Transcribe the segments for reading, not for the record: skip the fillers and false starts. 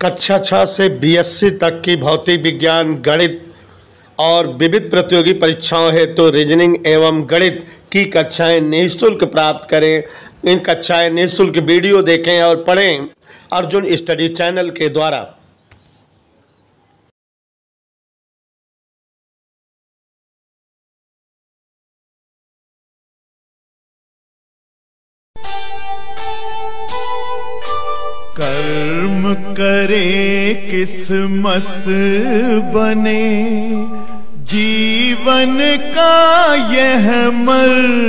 कक्षा 6 से बीएससी तक की भौतिक विज्ञान, गणित और विविध प्रतियोगी परीक्षाओं हेतु रीजनिंग एवं गणित की कक्षाएं निःशुल्क प्राप्त करें। इन कक्षाएं निःशुल्क वीडियो देखें और पढ़ें अर्जुन स्टडी चैनल के द्वारा। कर्म करे किस्मत बने, जीवन का यह मर्म,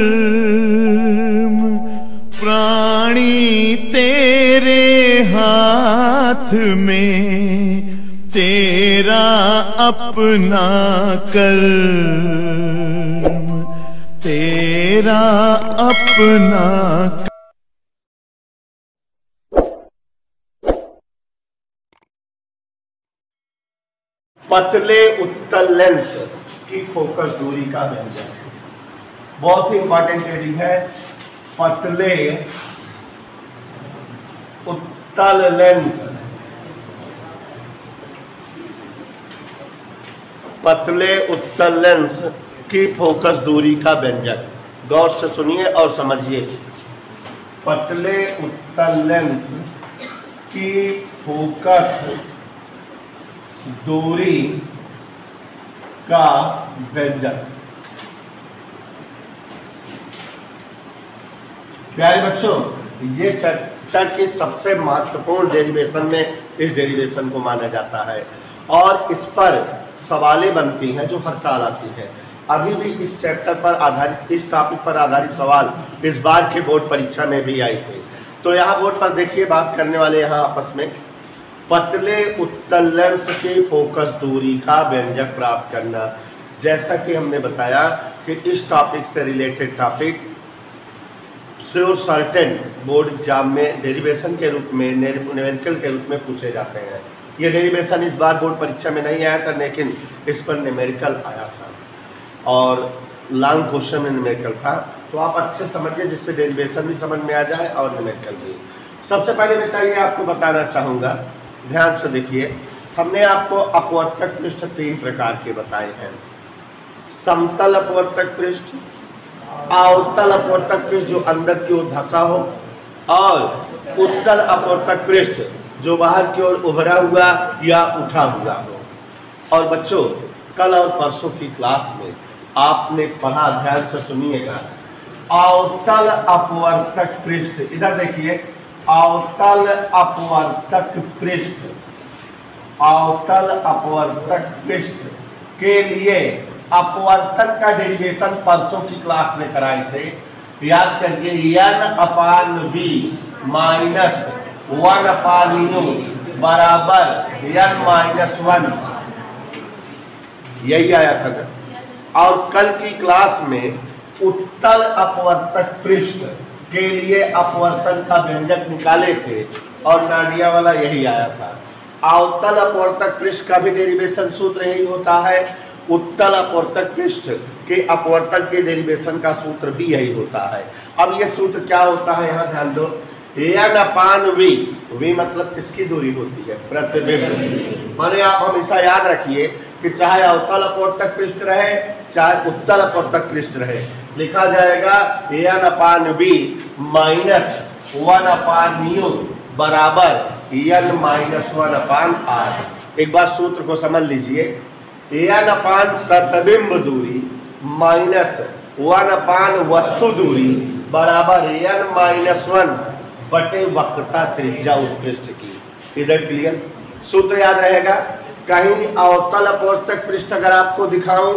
प्राणी तेरे हाथ में, तेरा अपना कर्म, तेरा अपना। पतले उत्तल लेंस की फोकस दूरी का व्यंजन। बहुत ही इंपॉर्टेंट हेडिंग है। पतले उत्तल लेंस, पतले उत्तल लेंस की फोकस दूरी का व्यंजक। गौर से सुनिए और समझिए। पतले उत्तल लेंस की फोकस दूरी का व्यंजक। प्यारे बच्चों, ये चैप्टर की सबसे महत्वपूर्ण डेरिवेशन में इस डेरिवेशन को माना जाता है और इस पर सवालें बनती हैं जो हर साल आती हैं। अभी भी इस चैप्टर पर आधारित, इस टॉपिक पर आधारित सवाल इस बार के बोर्ड परीक्षा में भी आए थे। तो यहाँ बोर्ड पर देखिए, बात करने वाले यहाँ आपस में पतले उत्तल लेंस की फोकस दूरी का व्यंजक प्राप्त करना। जैसा कि हमने बताया कि इस टॉपिक से related topic sure certain board exam में डेरिवेशन के रूप में, न्यूमेरिकल के रूप में पूछे जाते हैं। ये डेरिवेशन इस बार बोर्ड परीक्षा में नहीं आया था, लेकिन इस पर न्यूमेरिकल आया था और लॉन्ग क्वेश्चन में न्यूमेरिकल था। तो आप अच्छे समझिए जिससे डेरिवेशन भी समझ में आ जाए और न्यूमेरिकल भी। सबसे पहले बेटा ये आपको बताना चाहूँगा, ध्यान से देखिए। हमने आपको अपवर्तक पृष्ठ 3 प्रकार के बताए हैं। समतल अपवर्तक पृष्ठ, अवतल अपवर्तक पृष्ठ जो अंदर की ओर धंसा हो, और उत्तल अपवर्तक पृष्ठ जो बाहर की ओर उभरा हुआ या उठा हुआ हो। और बच्चों, कल और परसों की क्लास में आपने पढ़ा, ध्यान से सुनिएगा, अवतल अपवर्तक पृष्ठ। इधर देखिए, अवतल अपवर्तक पृष्ठ, अवतल अपवर्तक पृष्ठ के लिए अपवर्तन का डेरिवेशन परसों की क्लास में कराए थे। याद करिए, n/v - 1/u बराबर n-1, यही आया था ना। और कल की क्लास में उत्तल अपवर्तक पृष्ठ के लिए अपवर्तन का व्यंजक निकाले थे और नाडिया वाला यही आया था। अवतल अपवर्तक पृष्ठ का भी डेरिवेशन सूत्र यही होता है, उत्तल अपवर्तक पृष्ठ के अपवर्तन के डेरिवेशन का सूत्र भी यही होता है। अब ये सूत्र क्या होता है, यहाँ ध्यान दो। n/v, v मतलब किसकी दूरी होती है? प्रतिबिंब। माने आप हमेशा याद रखिए कि चाहे अवतल अपवर्तक पृष्ठ रहे चाहे उत्तल अपवर्तक पृष्ठ रहे, लिखा जाएगा n/v - 1/u बराबर n-1/r। एक बार सूत्र को समझ लीजिए। n/ प्रतिबिंब दूरी माइनस 1/ वस्तु दूरी बराबर n-1 बटे वक्रता त्रिज्या उस पृष्ठ की। इधर क्लियर? सूत्र याद रहेगा। कहीं अवतल अपवर्तक पृष्ठ अगर आपको दिखाऊं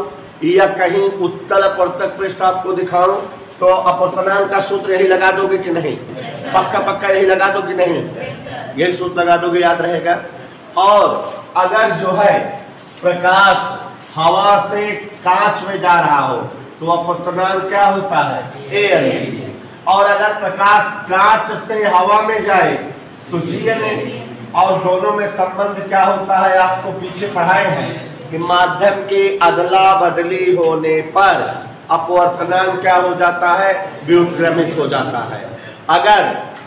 या कहीं उत्तल अपवर्तक पृष्ठ आपको दिखाऊं तो अपवर्तनांक का सूत्र यही लगा दोगे कि नहीं? पक्का यही लगा दो कि नहीं? यही सूत्र लगा दोगे, याद रहेगा। और अगर जो है प्रकाश हवा से कांच में जा रहा हो तो अपवर्तनांक क्या होता है? AN। और अगर प्रकाश कांच से हवा में जाए तो GNA। और दोनों में संबंध क्या होता है आपको पीछे पढ़ाए हैं कि माध्यम के अदला बदली होने पर अपवर्तनांक क्या हो जाता है? व्युत्क्रमित हो जाता है। अगर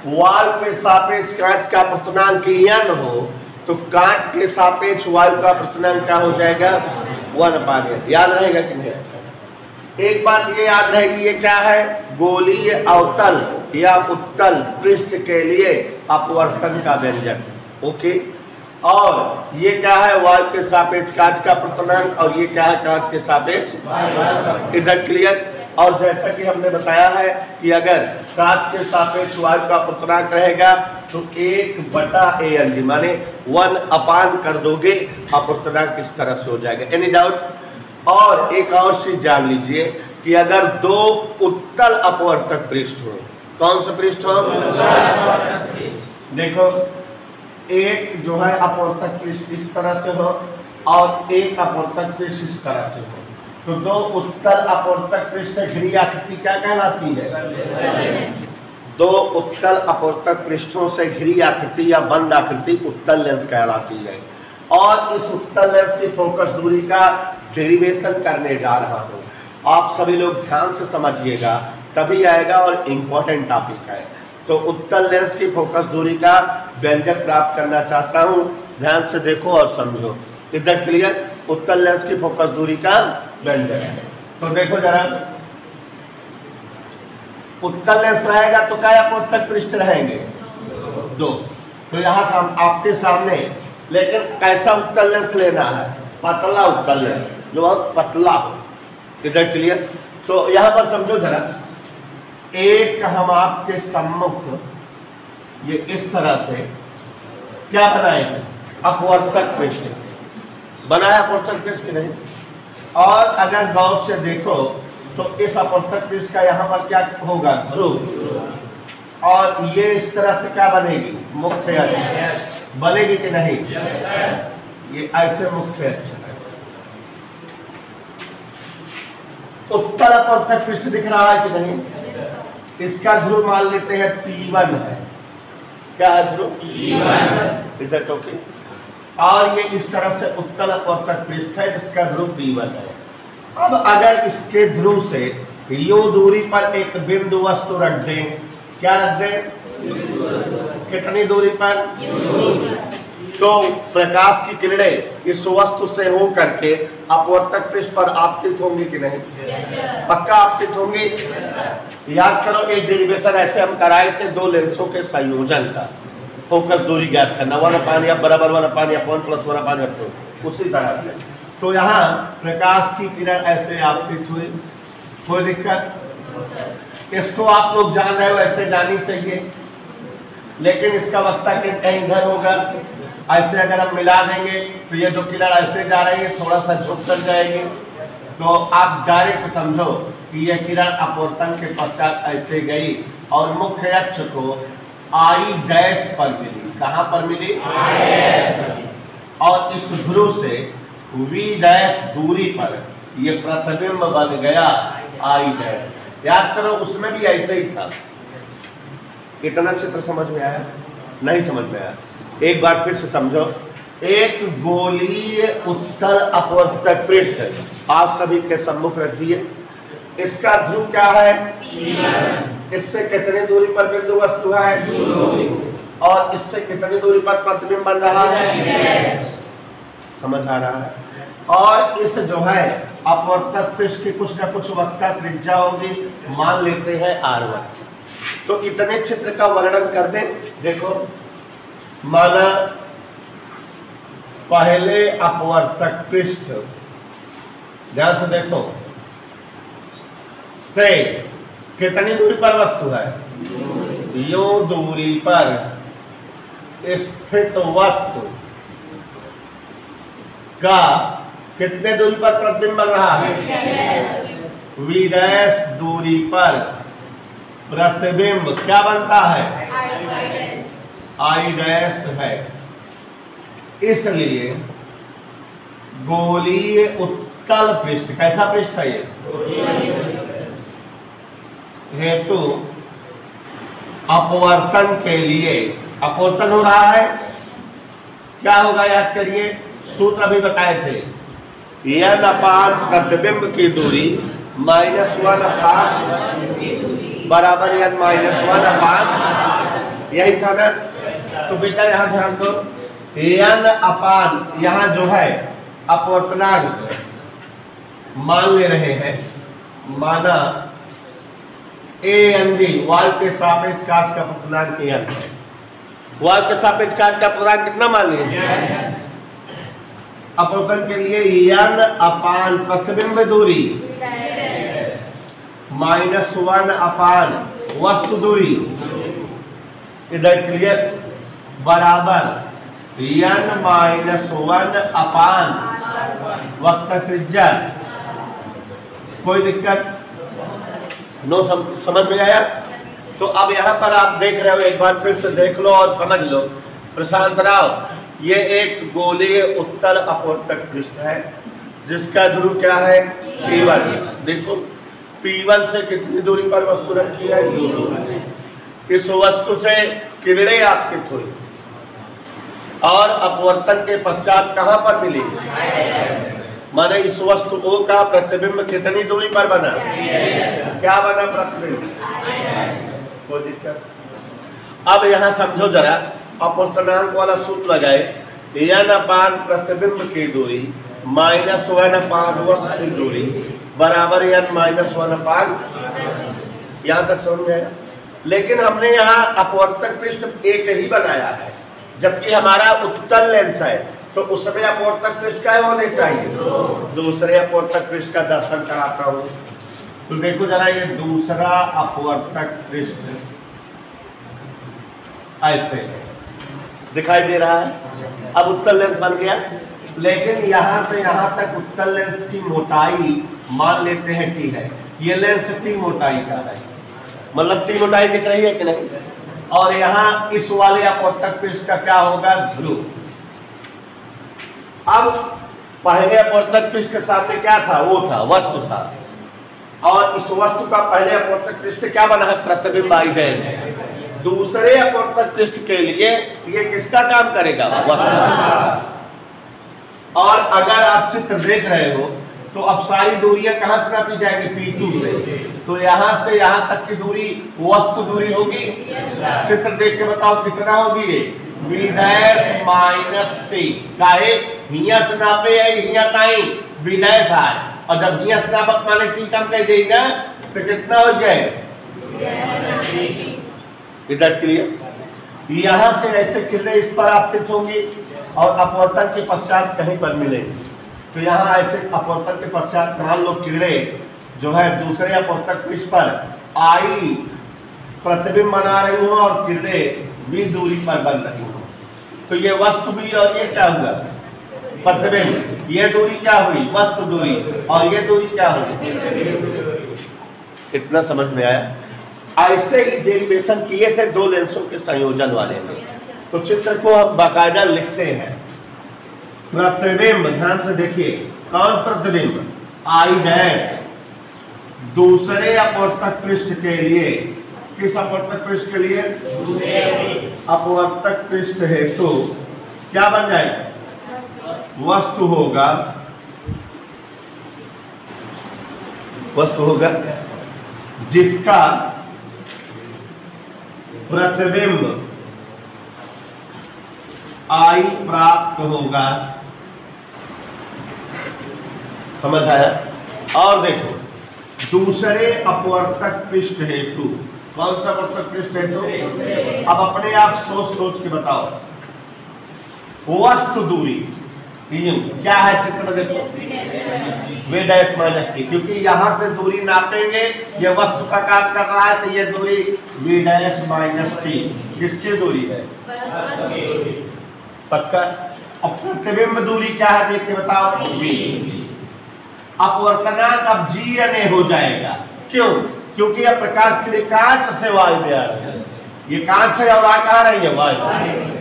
वाल पे सापेक्ष कांच का अपवर्तनांक n हो तो कांच के सापेक्ष वायु का प्रतनांक क्या हो जाएगा 1/n। याद रहेगा कि नहीं? एक बात ये याद रहेगी, ये क्या है, गोलीय अवतल या उत्तल पृष्ठ के लिए अपवर्तन का व्यंजक। ओके, और ये क्या है, वायु के सापेक्ष कांच का प्रतनांक, और ये क्या है, कांच के सापेक्ष। इधर क्लियर? और जैसा कि हमने बताया है कि अगर कांच के सापेक्ष वायु का प्रतनांक रहेगा तो 1/ANG माने 1/, कर दोगे, अपवर्तनांक इस तरह से हो जाएगा। Any doubt? और एक और चीज जान लीजिए कि अगर दो उत्तल अपवर्तक पृष्ठ हो, कौन सा पृष्ठ हो? देखो, एक जो है अपवर्तक पृष्ठ इस तरह से हो और एक अपवर्तक पृष्ठ इस तरह से हो, तो दो उत्तल अपवर्तक पृष्ठ से घिरी आकृति क्या कहलाती है? दो उत्तल अपवर्तक पृष्ठों से घिरी आकृति या बंद आकृति उत्तल लेंस कहलाती है। और इस उत्तल लेंस की फोकस दूरी का डेरिवेशन करने जा रहा हूँ, आप सभी लोग ध्यान से समझिएगा, तभी आएगा और इम्पोर्टेंट टॉपिक है। तो उत्तल लेंस की फोकस दूरी का व्यंजक प्राप्त करना चाहता हूँ, ध्यान से देखो और समझो। इधर क्लियर? उत्तल लेंस की फोकस दूरी का व्यंजक है। तो देखो जरा, उत्तल लेंस रहेगा तो क्या अपवर्तक पृष्ठ रहेंगे? दो। तो यहाँ आपके सामने, लेकिन कैसा उत्तल लेंस लेना है? पतला उत्तल लेंस, जो बहुत पतला हो। इधर क्लियर? तो यहाँ पर समझो जरा, एक हम आपके सम्मुख ये इस तरह से क्या बनाए हैं? अपवर्तक पृष्ठ बनाया, अपवर्तक पृष्ठ नहीं। और अगर गौर से देखो तो इस अपवर्तक पृष्ठ का यहाँ पर क्या होगा? ध्रुव। और ये इस तरह से क्या बनेगी? मुख्य अक्ष बनेगी कि नहीं? ये ऐसे मुख्य अक्ष है। उत्तल अपवर्तक पृष्ठ दिख रहा है कि नहीं? इसका ध्रुव मान लेते हैं P1 है। क्या है ध्रुव? P1। इधर टोके। और ये इस तरह से उत्तल अपवर्तक पृष्ठ है जिसका ध्रुव P1 है। अब अगर इसके ध्रुव से U दूरी पर एक बिंदु वस्तु रख दें, क्या रख दें? कितनी दूरी पर? तो प्रकाश की किरणें इस वस्तु से हो करके अपवर्तक पृष्ठ पर आपतित होंगी कि नहीं? पक्का आपतित होंगी। याद करो, एक डेरिवेशन ऐसे हम कराए थे दो लेंसों के संयोजन का, फोकस दूरी ज्ञात करना, 1/f बराबर 1/f 1 + 1/f2, उसी तरह से। तो यहाँ प्रकाश की किरण ऐसे आपतित हुई, कोई दिक्कत? इसको आप लोग जान रहे हो, ऐसे जानी चाहिए, लेकिन इसका वक्ता कहीं इधर होगा। ऐसे अगर हम मिला देंगे तो ये जो किरण ऐसे जा रही है थोड़ा सा झुक कर जाएगी, तो आप डायरेक्ट समझो कि यह किरण अपवर्तन के पश्चात ऐसे गई और मुख्य अक्ष को I' पर मिली। कहाँ पर मिली? और इस ध्रुव से V' दूरी पर ये प्रतिबिंब बन गया I'। याद करो, उसमें भी ऐसे ही था। इतना चित्र समझ में आया? नहीं समझ में आया? एक बार फिर से समझो। एक गोलीय उत्तल अपवर्तक पृष्ठ आप सभी के सम्मुख रख दिए। इसका ध्रुव क्या है? इससे कितनी दूरी पर बिंदु वस्तु है? और इससे कितनी दूरी पर प्रतिबिंब बन रहा है? समझ आ रहा है? और इस जो है अपवर्तक पृष्ठ की कुछ न कुछ वक्ता त्रिज्या होगी, मान लेते हैं R1। तो इतने चित्र का वर्णन कर दे। देखो, माना पहले अपवर्तक पृष्ठ, ध्यान से देखो, से कितनी दूरी पर वस्तु है? U दूरी पर स्थित वस्तु का कितने दूरी पर प्रतिबिंब बन रहा है? V' दूरी पर प्रतिबिंब क्या बनता है? I' है। इसलिए गोलीय उत्तल पृष्ठ, कैसा पृष्ठ है ये? हेतु अपवर्तन के लिए, अपवर्तन हो रहा है, क्या होगा? याद करिए, सूत्र अभी बताए थे, n/, प्रतिबिंब की दूरी -1/, बराबर n-1/, यही था ना? तो बेटा यहाँ ध्यान दो, n अपान यहाँ जो है अपवर्तनांक मान ले रहे हैं, माना AND वायु के सापेक्ष कांच का अपवर्तनांक n है। वायु के सापेक्ष कांच का अपवर्तनांक कितना मान लिए? अपवर्तन के लिए n अपान प्रतिबिंब दूरी -1 अपान वस्तु दूरी, इधर क्लियर, बराबर n-1 अपान वक्र त्रिज्या। कोई दिक्कत? नो समझ में आया? तो अब यहाँ पर आप देख रहे हो, एक बार फिर से देख लो और समझ लो। प्रशांत राव, ये एक गोलीय उत्तल अपवर्तक पृष्ठ है जिसका ध्रुव क्या है? P1। देखो P1 से कितनी दूरी पर वस्तु रखी है? 2। इस वस्तु से किरणें आपतित हुई और अपवर्तन के पश्चात कहां पर मिली? माने इस वस्तु O का प्रतिबिंब कितनी दूरी पर बना? क्या बना प्रतिबिंब? कोई दिक्कत? अब यहां समझो जरा, अपवर्तनांक वाला सूत्र लगाए, n अपान प्रतिबिंब की दूरी -1 अपान वस्तु की दूरी बराबर n-1 अपान। यहां तक समझ में आया? लेकिन हमने यहाँ अपवर्तक पृष्ठ एक ही बनाया है, जबकि हमारा उत्तल लेंस है, तो उसमें अपवर्तक पृष्ठ क्या होने चाहिए? दूसरे अपवर्तक पृष्ठ का दर्शन कराता हूँ। तो देखो जरा, ये दूसरा अपवर्तक पृष्ठ ऐसे दिखाई दे रहा है। अब उत्तल लेंस बन गया, लेकिन यहाँ से यहाँ तक उत्तल लेंस की मोटाई मान लेते हैं कि है, ये लेंस T मोटाई का है, मतलब T मोटाई दिख रही है कि नहीं? और यहाँ इस वाले अपवर्तक पृष्ठ का क्या होगा? ध्रुव। अब पहले अपवर्तक पृष्ठ के सामने क्या था? वो था, वस्तु था, और इस वस्तु का पहले अपवर्तक पृष्ठ से क्या बना है? प्रतिबिंब I'। दूसरे अपवर्तक पृष्ठ के लिए ये किसका काम करेगा? वस्तु। और अगर आप चित्र देख रहे हो तो अब सारी दूरियां कहां से नापी जाएंगी? P2 से। तो यहां से यहां तक की दूरी वस्तु दूरी होगी। चित्र देख के बताओ कितना होगी? ये B' - C काहे हिया से नापे है, हिया ताई B' है, और जब हिया से नापक माने T कम कह देगा तो कितना हो जाए? इधर क्लियर? यहां से ऐसे किरणें इस पर आपतित होंगी और अपवर्तन के पश्चात कहीं पर मिलेंगी। तो यहाँ ऐसे अपवर्तन के पश्चात मान लो किरणें जो है दूसरे अपवर्तक पृष्ठ पर I प्रतिबिंब बना रही हो और किरणें B दूरी पर बन रही हो, तो ये वस्तु भी और ये क्या हुआ? प्रतिबिंब। ये दूरी क्या हुई? वस्तु दूरी। और ये दूरी क्या हुई? इतना समझ में आया? ऐसे ही डेरिवेशन किए थे दो लेंसों के संयोजन वाले में। तो चित्र को हम बाकायदा लिखते हैं। प्रतिबिंब, ध्यान से देखिए, कौन प्रतिबिंब? I' दूसरे अपवर्तक पृष्ठ के लिए। किस अपवर्तक पृष्ठ के लिए? अपवर्तक पृष्ठ हेतु क्या बन जाएगा? वस्तु होगा, वस्तु होगा जिसका प्रतिबिंब I प्राप्त होगा। समझ आया? और देखो, दूसरे अपवर्तक पृष्ठ हेतु, कौन सा अपवर्तक पृष्ठ हेतु? अब अपने आप सोच सोच के बताओ। वस्तु दूरी क्या है? चित्र में देखो, V' - T, क्योंकि यहां से दूरी नापेंगे, ये वस्तु का काम कर रहा है, तो ये दूरी V' - T किसकी दूरी है? पक्का? अब प्रतिबिंब दूरी क्या है देख के बताओ? V। अपवर्तनांक अब G हो जाएगा। क्यों? क्योंकि अब प्रकाश के लिए कांच से वायु में आ रही है, ये कांच है और आ कहाँ रही है? वायु।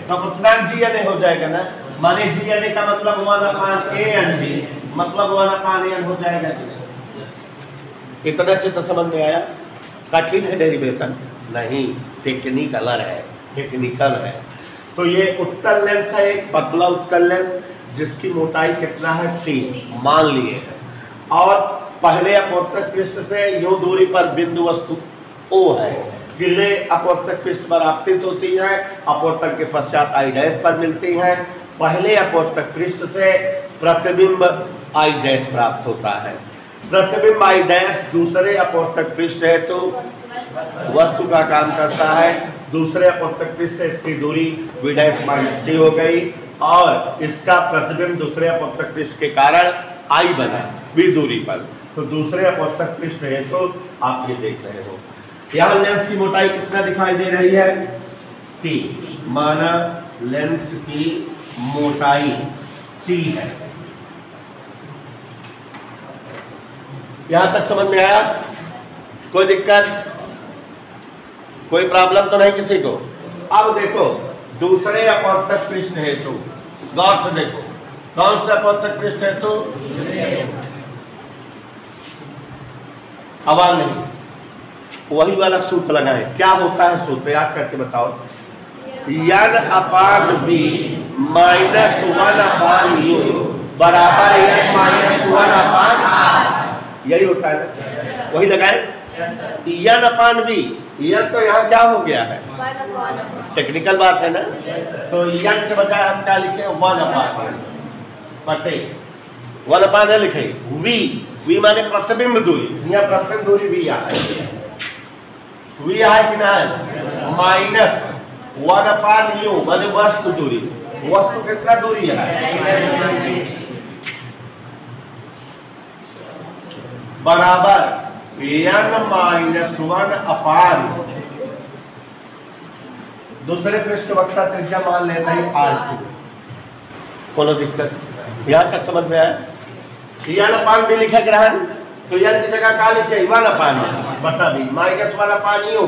तो अपवर्तनांक G हो जाएगा ना, माने G का मतलब 1/AN, मतलब 1/AN हो जाएगा। इतना चित्र समझ में आया? कठिन है डेरिवेशन? नहीं, टेक्निकल है, टेक्निकल है। तो ये उत्तल लेंस है, एक पतला उत्तल लेंस जिसकी मोटाई कितना है? T मान लिए है, और पहले अपवर्तक पृष्ठ से यूं दूरी पर बिंदु वस्तु O है। किरणें अपवर्तक पृष्ठ पर आपतित होती हैं, अपवर्तक के पश्चात I' पर मिलती हैं, पहले अपवर्तक पृष्ठ से प्रतिबिंब I डैश प्राप्त होता है। प्रतिबिंब I डैश दूसरे अपवर्तक पृष्ठ है तो वस्तु का काम करता है। दूसरे अपवर्तक पृष्ठ से इसकी दूरी V डैश माइनस t हो गई और इसका प्रतिबिंब दूसरे अपवर्तक पृष्ठ के कारण I बना V दूरी पर। तो दूसरे अपवर्तक पृष्ठ है तो आप ये देख रहे हो। यहाँ लेंस की मोटाई कितना दिखाई दे रही है? T। माना लेंस की मोटाई T है। यहां तक समझ में आया? कोई दिक्कत, कोई प्रॉब्लम तो नहीं किसी को? अब देखो दूसरे अपवर्तक पृष्ठ हेतु गौर से देखो, कौन सा अपवर्तक पृष्ठ हेतु? आवाज नहीं, वही वाला सूत्र लगाए। क्या होता है सूत्र, याद करके बताओ। n अपान b माइनस 1 अपान u बराबर n माइनस 1 अपान r, यही होता है ना, वही लगाए। n अपान b, n तो यहाँ क्या हो गया है? टेक्निकल बात है ना, तो n के बजाय हम क्या लिखे? 1 अपान बटे 1 अपान लिखे v माने प्रतिबिंब दूरी। यहाँ प्रतिबिंब दूरी v है, v है कि ना है? माइनस 1 अपान u माने वस्तु दूरी। वस्तु कितना दूरी है? बराबर n माइनस 1 अपान दूसरे पृष्ठ वक्ता त्रिज्या मान लेते हैं r2। कोनो दिक्कत? यहाँ तक समझ में आया? n अपान भी लिखे ग्रहण, तो n की जगह क्या लिखे? 1 अपान बता दी माइनस 1 अपान u,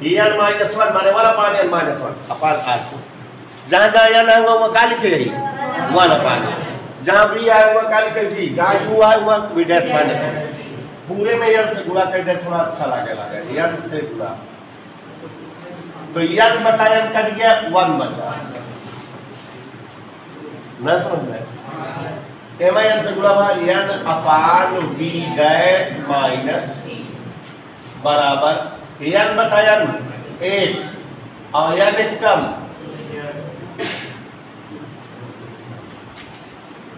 n माइनस 1 माने 1 अपान n माइनस 1 अपान r2। जहाँ जहाँ n आएगा वहाँ क्या लिखेगी? 1 अपान। जहाँ v आएगा क्या लिखेगी? जहाँ u आएगा v डैश माइनस। पूरे में n से गुणा कर दे, थोड़ा अच्छा लगेगा। n से गुणा तो n बटा n कट गया, 1 बचा। न समझ में? n से गुणा हुआ n अपान v डैश माइनस बराबर n बटा n 1 और n एक कम,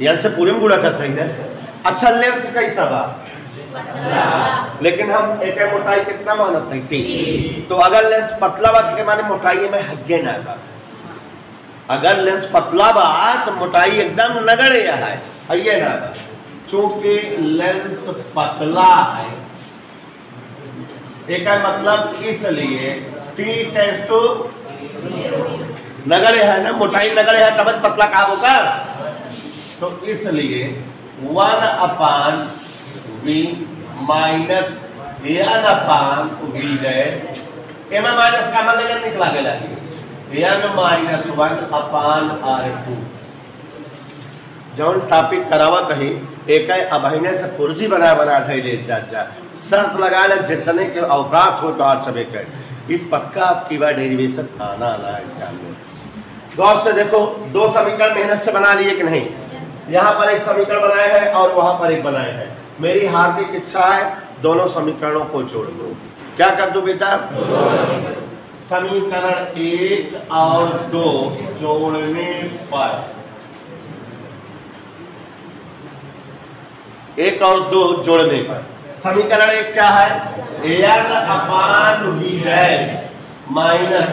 n से पूरे में गुणा करते हैं। अच्छा लेंस कैसा बा? लेकिन हम एक मोटाई कितना मानत है? T। तो अगर लेंस पतला बा के माने मोटाई में हज्जे ना बा। अगर लेंस पतला बा तो मोटाई एकदम नगण्य है, हज्जे ना बा। चूंकि लेंस पतला है, एक मतलब इसलिए T टेंस टू नगण्य है ना, मोटाई नगण्य है तब पतला कहा होगा। तो इसलिए 1 अपान v माइनस n अपान v डैश एम माइनस का मतलब लेकर निकला के लगी n माइनस 1 अपान r2। जौन टॉपिक करावत है एक अभिनय से पुर्जी बना थे ले चाचा शर्त लगा ले जितने के अवकाश हो तो आज सब एक ये पक्का आपकी बार डेरिवेशन आना ना एग्जाम में। गौर से देखो, दो समीकरण मेहनत से बना लिए कि नहीं? यहाँ पर एक समीकरण बनाए हैं और वहां पर एक बनाए हैं। मेरी हार्दिक इच्छा है दोनों समीकरणों को जोड़ दो। क्या कर दो बेटा? समीकरण 1 और 2 जोड़ने पर 1 और 2 जोड़ने पर समीकरण 1 क्या है? n अपान v डैश माइनस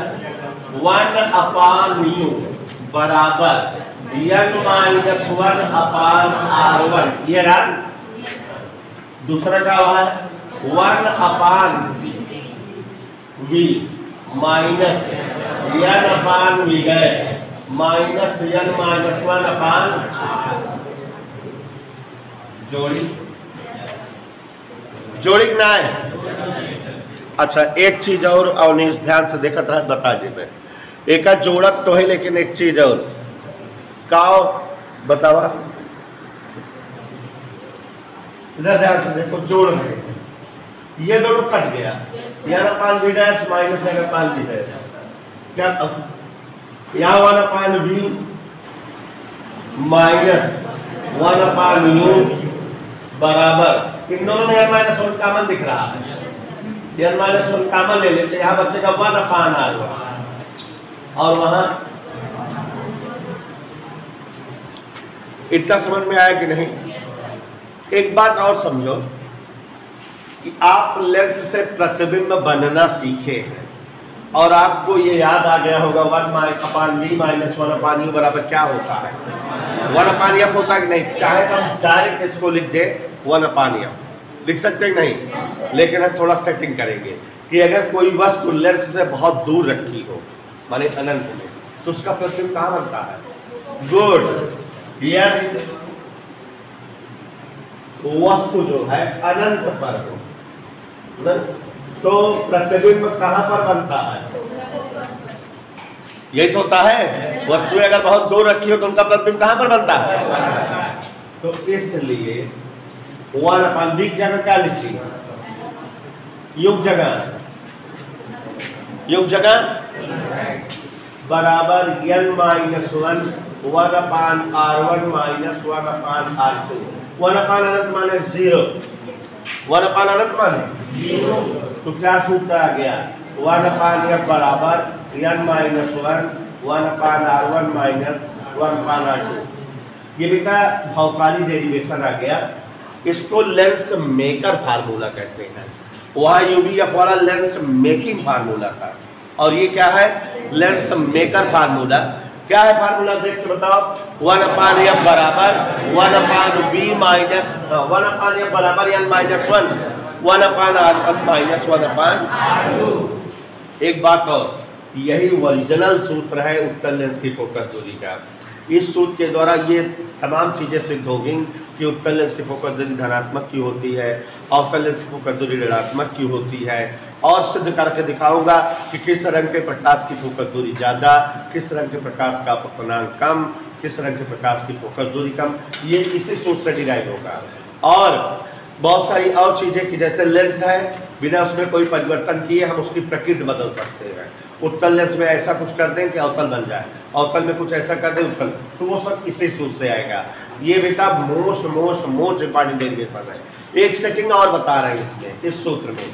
1 अपान u बराबर n माइनस 1 अपान r1। ये रहा। दूसरा क्या हुआ है? 1 अपान v माइनस n अपान v dash minus n minus 1 अपान जोड़ी ना है। अच्छा एक चीज और ध्यान से देखत रह बता दी मैं, एक जोड़क तो है लेकिन एक चीज और काओ बतावा। इधर ध्यान से देखो, जोड़ रहे हैं, ये दोनों कट गया, n अपान v डैश माइनस n अपान v डैश। क्या यहाँ 1 अपान v माइनस 1 अपान u बराबर, इन दोनों में n माइनस 1 कॉमन दिख रहा है, n माइनस 1 कॉमन ले लेते, यहाँ बचेगा 1 अपान r1 और वहां इतना समझ में आया कि नहीं? एक बात और समझो कि आप लेंस से प्रतिबिंब बनना सीखे हैं और आपको ये याद आ गया होगा 1/v - 1/u बराबर क्या होता है? 1/f होता है कि नहीं? चाहे हम डायरेक्ट इसको लिख दे 1/f लिख सकते हैं नहीं, लेकिन हम थोड़ा सेटिंग करेंगे कि अगर कोई वस्तु लेंस से बहुत दूर रखी हो माने अनंत में, तो उसका प्रतिबिंब कहाँ बनता है? गुड, यदि वस्तु जो है अनंत पर हो तो प्रतिबिंब कहाँ पर बनता है? यही तो होता है, वस्तुएं अगर बहुत दूर रखी हो तो उनका प्रतिबिंब कहाँ पर बनता है? तो इसलिए 1/v की जगह क्या लिखती है? युग जगह बराबर n - 1 1/r1 - 1/r2। 1/अनंत माने 0, 1/अनंत माने 0, तो क्या सूत्र आ गया? 1/f बराबर n - 1 1/r1 - 1/r2। ये बेटा भौकाली डेरिवेशन आ गया। इसको लेंस मेकर फार्मूला कहते हैं। वहाँ यूवीएफ वाला लेंस मेकिंग फार्मूला था और ये क्या है? Lens maker formula. क्या है फार्मूला देख के बताओ? 1/f बराबर 1/v माइनस 1/f बराबर n - 1 1/r1 - 1/r2। एक बात और, यही ओरिजिनल सूत्र है उत्तल लेंस की फोकस दूरी का। इस सूत्र के द्वारा ये तमाम चीज़ें सिद्ध होगी कि उत्तल लेंस की फोकस दूरी धनात्मक क्यों होती है, अवतल लेंस की फोकस दूरी ऋणात्मक क्यों होती है, और सिद्ध करके दिखाऊंगा कि किस रंग के प्रकाश की फोकस दूरी ज़्यादा, किस रंग के प्रकाश का अपवर्तनांक कम, किस रंग के प्रकाश की फोकस दूरी कम। ये इसी सूत्र से डिराइव होगा। और बहुत सारी और चीज़ें कि जैसे लेंस है, बिना उसमें कोई परिवर्तन किए हम उसकी प्रकृति बदल सकते हैं। उत्तल लेंस में ऐसा कुछ कर दें कि अवतल बन जाए, अवतल में कुछ ऐसा कर दें उत्तल, तो वो सब इसी सूत्र से आएगा। ये बेटा मोस्ट इंपॉर्टेंट डेरिवेशन है। एक सेटिंग और बता रहे हैं इसमें, इस सूत्र में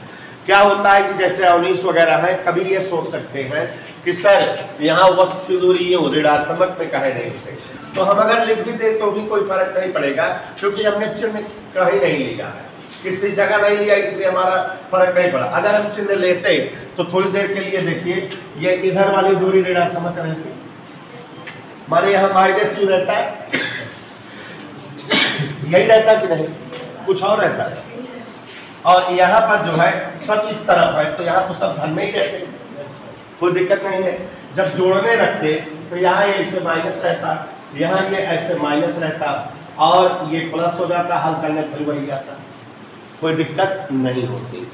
क्या होता है कि जैसे अवनीश वगैरह है, कभी ये सोच सकते हैं कि सर यहाँ वस्तु की दूरी ये ऋणात्मक में कहे नहीं थे, तो हम अगर लिख भी दें तो भी कोई फर्क नहीं पड़ेगा, क्योंकि हमने चिन्ह कहीं नहीं लिया है, किसी जगह नहीं लिया, इसलिए हमारा फर्क नहीं पड़ा। अगर हम चिन्ह लेते तो थोड़ी देर के लिए देखिए, ये इधर वाली दूरी ऋणात्मक रहती, माने यहाँ माइनस यू रहता है, यही रहता कि नहीं, कुछ और रहता है, और यहाँ पर जो है सब इस तरफ है, तो यहाँ तो सब धन में ही रहते, कोई दिक्कत नहीं है। जब जोड़ने रखते तो यहाँ ये ऐसे माइनस रहता, यहाँ ये ऐसे माइनस रहता, और ये प्लस हो जाता, हल करने फिर वही आता, कोई दिक्कत नहीं होती।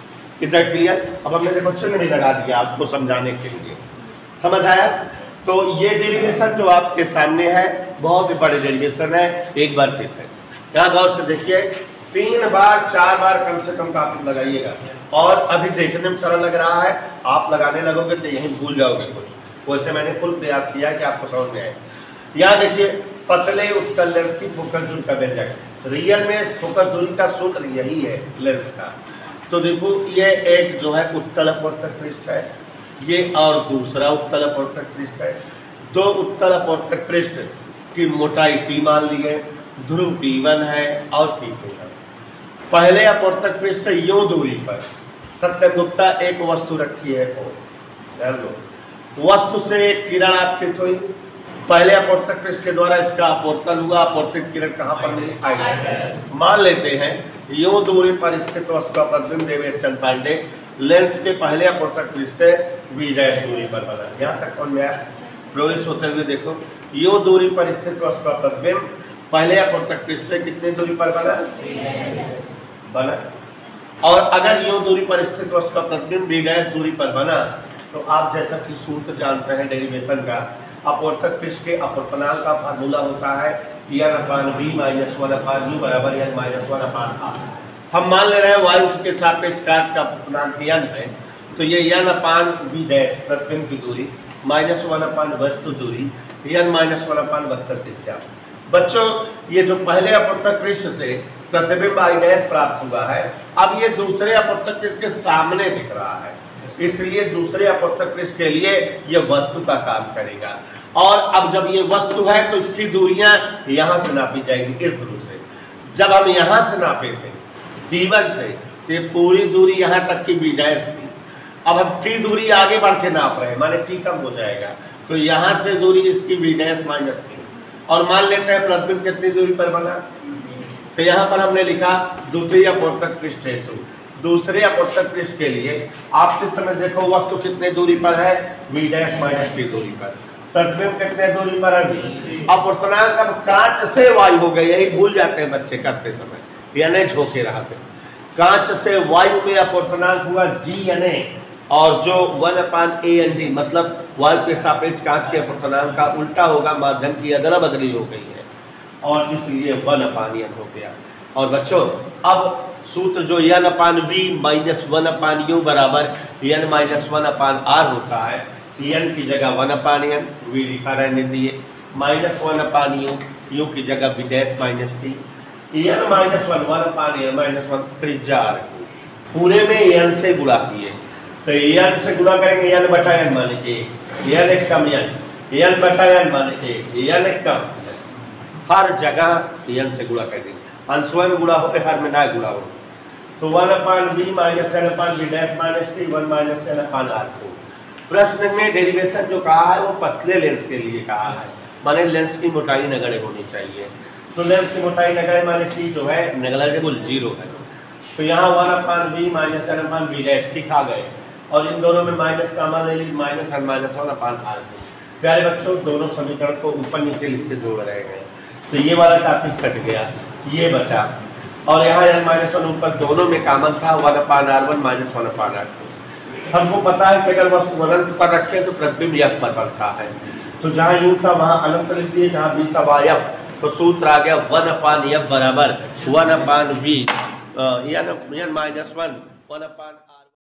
इधर क्लियर? अब हमने देखो चिन्ह भी लगा दिया आपको समझाने के लिए, समझ आया? तो ये डेरिवेशन जो आपके सामने है बहुत ही बड़े डेरिवेशन है। एक बार फिर से यहाँ गौर से देखिए, 3 बार 4 बार कम से कम आप लगाइएगा, और अभी देखने में सरल लग रहा है, आप लगाने लगोगे तो यही भूल जाओगे कुछ। वैसे मैंने फुल प्रयास किया है कि आपको समझ में आए। यहाँ देखिए, पतले उत्तल लेंस की फोकस दूरी का व्यंजक, रियल में फोकस दूरी का सूत्र यही है लेंस का। तो देखो ये एक जो है उत्तल अपवर्तक पृष्ठ है, ये और दूसरा उत्तल अपवर्तक पृष्ठ है। दो उत्तल अपवर्तक पृष्ठ की मोटाई T मान लिए, ध्रुव P1 है और P2 है। पहले अपवर्तक पृष्ठ से यूं दूरी पर सत्यगुप्ता एक वस्तु रखी है, वस्तु से एक किरण आपतित हुई, पहले अपवर्तक पृष्ठ के द्वारा इसका अपवर्तन हुआ, अपवर्तित किरण कहाँ पर मिली? आई। मान लेते हैं यूं दूरी पर स्थित वस्तु का प्रतिबिंब देवेश चंद पांडे लेंस के पहले अपवर्तक पृष्ठ से v' दूरी पर बना। यहाँ तक समझ में आया? प्रवेश होते हुए देखो, यूं दूरी पर स्थित वस्तु का प्रतिबिंब पहले अपवर्तक पृष्ठ से कितनी दूरी पर बना? और अगर यूं दूरी पर स्थित वस्तु का प्रतिबिंब v' दूरी पर बना, तो आप जैसा कि सूत्र जानते हैं डेरिवेशन का, अपवर्तक पृष्ठ के अपवर्तनांक का फार्मूला होता है n/v - 1/u बराबर n - 1/r। हम मान ले रहे हैं वायु के सापेक्ष काट का अपवर्तनांक n है, तो ये n/v' प्रतिबिंब की दूरी -1/1 वस्तु दूरी n - 1/72 त्रिज्या। बच्चों, ये जो पहले अपवर्तक पृष्ठ से प्रतिबिंब I' प्राप्त हुआ है, अब ये दूसरे अपवर्तक पृष्ठ के सामने दिख रहा है, इसलिए दूसरे अपवर्तक पृष्ठ के लिए यह वस्तु का काम करेगा। और अब जब ये वस्तु है तो इसकी दूरियां यहां से नापी जाएगी इस ध्रुव से। जब हम यहां से नापे थे T1 से, तो ये पूरी दूरी यहां तक की B' थी। अब हम T दूरी आगे बढ़ के नाप रहे हैं, माने T कम हो जाएगा, तो यहां से दूरी इसकी B' माइनस थी। और मान लेते हैं प्रतिबिंब कितनी दूरी पर बना, तो यहाँ पर हमने लिखा द्वितीय अपवर्तक पृष्ठ हेतु। दूसरे अपवर्तक पृष्ठ के लिए आप चित्र में देखो वस्तु कितने दूरी पर है, B' माइनस T दूरी पर। प्रतिबिंब कितने दूरी पर है, B। अपवर्तनांक अब कांच से वायु हो गए, यही भूल जाते हैं बच्चे करते समय, यानी झोंके रहा थे। कांच से वायु में अपवर्तनांक हुआ G और जो 1/ANG मतलब वायु के सापेक्ष कांच के अपवर्तनांक का उल्टा होगा, माध्यम की अदला बदली हो गई है और इसलिए 1/N हो गया। और बच्चों अब सूत्र जो N/V माइनस 1/U बराबर N-1/R होता है, N की जगह 1/N, V लिखा रहने दिए, माइनस 1/U, U की जगह B' minus T, N-1 1/N minus 1 त्रिज्या पूरे में N से गुणा किए, तो N से गुणा करेंगे N/N मान लीजिए N एक कम N/N मान लीजिए N एक कम, हर जगह N से गुणा कर देंगे, अंशों में गुणा हो हर में ना गुणा हो, तो 1/V minus N/B' minus T 1 - N/R। प्रश्न में डेरिवेशन जो कहा है वो पतले लेंस के लिए कहा है, माने लेंस की मोटाई नगण्य होनी चाहिए। तो लेंस की मोटाई नगण्य माने T जो है नेग्लिजिबल 0 है, तो यहाँ 1/V माइनस N/B' ठीक आ गए और इन दोनों में माइनस का मान ले ली माइनस (1/R)। प्यारे बच्चों दोनों समीकरण को ऊपर नीचे लिख के जोड़ रहे हैं, तो ये वाला टॉपिक कट गया, ये बचा और यहाँ N-1 ऊपर दोनों में कॉमन था 1/R1 माइनस 1/R2। हमको पता है कि अगर वस्तु अनंत पर रखें तो प्रतिबिंब F पर बनता है, तो जहाँ U था वहाँ अनंत लिख दिए, जहाँ B था वहाँ F, तो सूत्र आ गया 1/F बराबर 1/V N-1 1/R।